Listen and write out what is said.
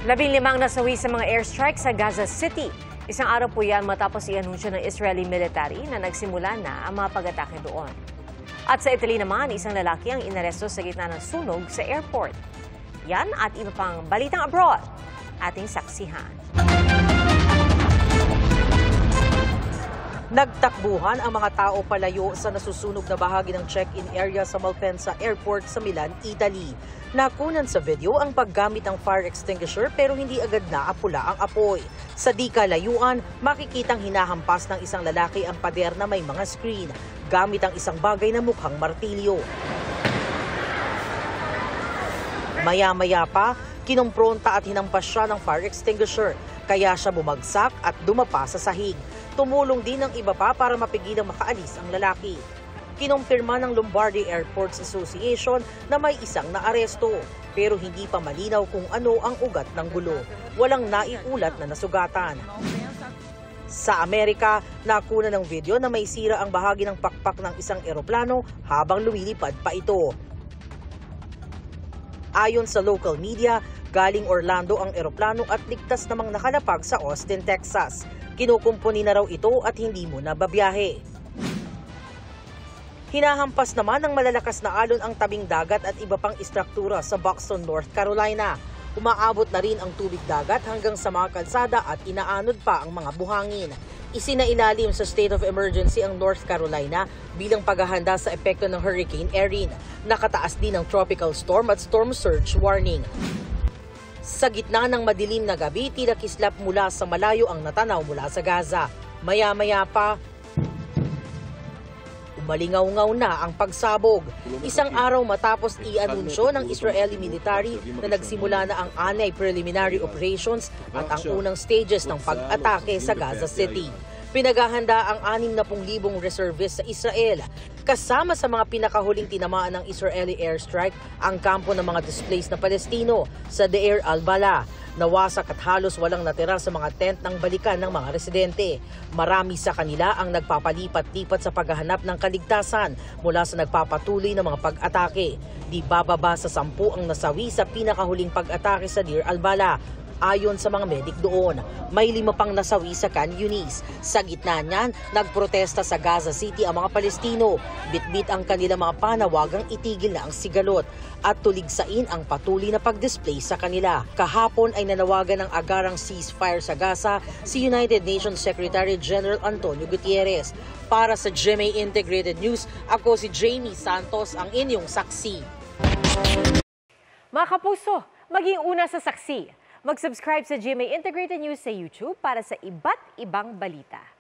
15 nasawi sa mga airstrike sa Gaza City. Isang araw po yan matapos i-anunsyo ng Israeli military na nagsimula na ang mga pag-atake doon. At sa Italy naman, isang lalaki ang inaresto sa gitna ng sunog sa airport. Yan at iba pang balitang abroad. Ating saksihan. Nagtakbuhan ang mga tao palayo sa nasusunog na bahagi ng check-in area sa Malpensa Airport sa Milan, Italy. Nakunan sa video ang paggamit ng fire extinguisher pero hindi agad naapula ang apoy. Sa di kalayuan, makikitang hinahampas ng isang lalaki ang pader na may mga screen gamit ang isang bagay na mukhang martilyo. Maya-maya pa, kinumpronta at hinampas siya ng fire extinguisher kaya siya bumagsak at dumapa sa sahig. Tumulong din ng iba pa para mapigilang makaalis ang lalaki. Kinumpirma ng Lombardy Airports Association na may isang naaresto pero hindi pa malinaw kung ano ang ugat ng gulo. Walang naiulat na nasugatan. Sa Amerika, nakuna ng video na may sira ang bahagi ng pakpak ng isang eroplano habang lumilipad pa ito. Ayon sa local media, galing Orlando ang eroplano at ligtas namang nakalapag sa Austin, Texas. Kinukumpuni na raw ito at hindi muna babiyahe. Hinahampas naman ng malalakas na alon ang tabing dagat at iba pang istruktura sa Buxton, North Carolina. Umaabot na rin ang tubig dagat hanggang sa mga kalsada at inaanod pa ang mga buhangin. Isinailalim sa state of emergency ang North Carolina bilang paghahanda sa epekto ng Hurricane Erin. Nakataas din ang tropical storm at storm surge warning. Sa gitna ng madilim na gabi, tila kislap mula sa malayo ang natanaw mula sa Gaza. Maya-maya pa, umalingaw-ngaw na ang pagsabog. Isang araw matapos i-anunsyo ng Israeli military na nagsimula na ang anti-preliminary operations at ang unang stages ng pag-atake sa Gaza City. Pinaghahanda ang 60,000 reservists sa Israel. Kasama sa mga pinakahuling tinamaan ng Israeli airstrike ang kampo ng mga displaced na Palestino sa Deir al-Balah. Nawasak at halos walang natira sa mga tent ng balikan ng mga residente. Marami sa kanila ang nagpapalipat-lipat sa paghahanap ng kaligtasan mula sa nagpapatuloy na mga pag-atake. Di bababa sa 10 ang nasawi sa pinakahuling pag-atake sa Deir al-Balah. Ayon sa mga medik doon, may 5 pang nasawi sa Khan Yunis. Sa gitna niyan, nagprotesta sa Gaza City ang mga Palestino. Bitbit ang kanilang mga panawagang itigil na ang sigalot at tuligsain ang patuloy na pag-display sa kanila. Kahapon ay nanawagan ng agarang ceasefire sa Gaza si United Nations Secretary General Antonio Gutierrez. Para sa GMA Integrated News, ako si Jamie Santos, ang inyong saksi. Mga kapuso, maging una sa saksi. Mag-subscribe sa GMA Integrated News sa YouTube para sa iba't ibang balita.